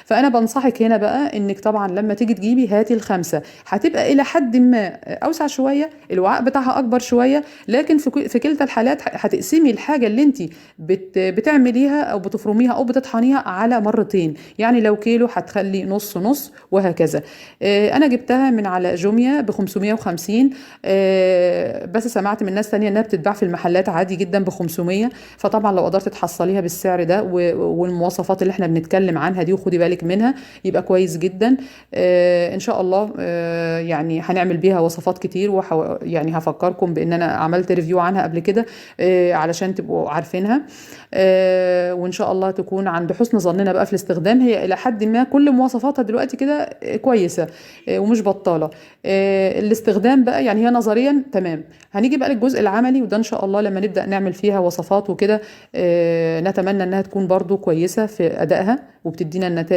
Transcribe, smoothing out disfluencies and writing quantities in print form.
فانا بنصحك هنا بقى انك طبعا لما تيجي تجيبي هاتي الخمسه، هتبقى الى حد ما اوسع شويه، الوعاء بتاعها اكبر شويه، لكن في كلتا الحالات هتقسمي الحاجه اللي انت بتعمليها او بتفرميها او بتطحنيها على مرتين. يعني لو كيلو هتخلي نص نص وهكذا. انا جبتها من على جوميا ب 550. بس سمعت من ناس تانية انها بتتباع في المحلات عادي جدا ب 500. فطبعا لو قدرت تحصليها بالسعر ده والمواصفات اللي احنا بنتكلم عنها دي وخدي بالك منها، يبقى كويس جدا. ان شاء الله يعني هنعمل بيها وصفات كتير، يعني هفكركم بان انا عملت ريفيو عنها قبل كده علشان تبقوا عارفينها. وان شاء الله تكون عند حسن ظننا بقى في الاستخدام. هي الى حد ما كل مواصفاتها دلوقتي كده كويسة ومش بطالة. الاستخدام بقى يعني هي نظريا تمام. هنيجي بقى للجزء العملي، وده ان شاء الله لما نبدأ نعمل فيها وصفات وكده نتمنى انها تكون برضو كويسة في ادائها وبتدينا النتائج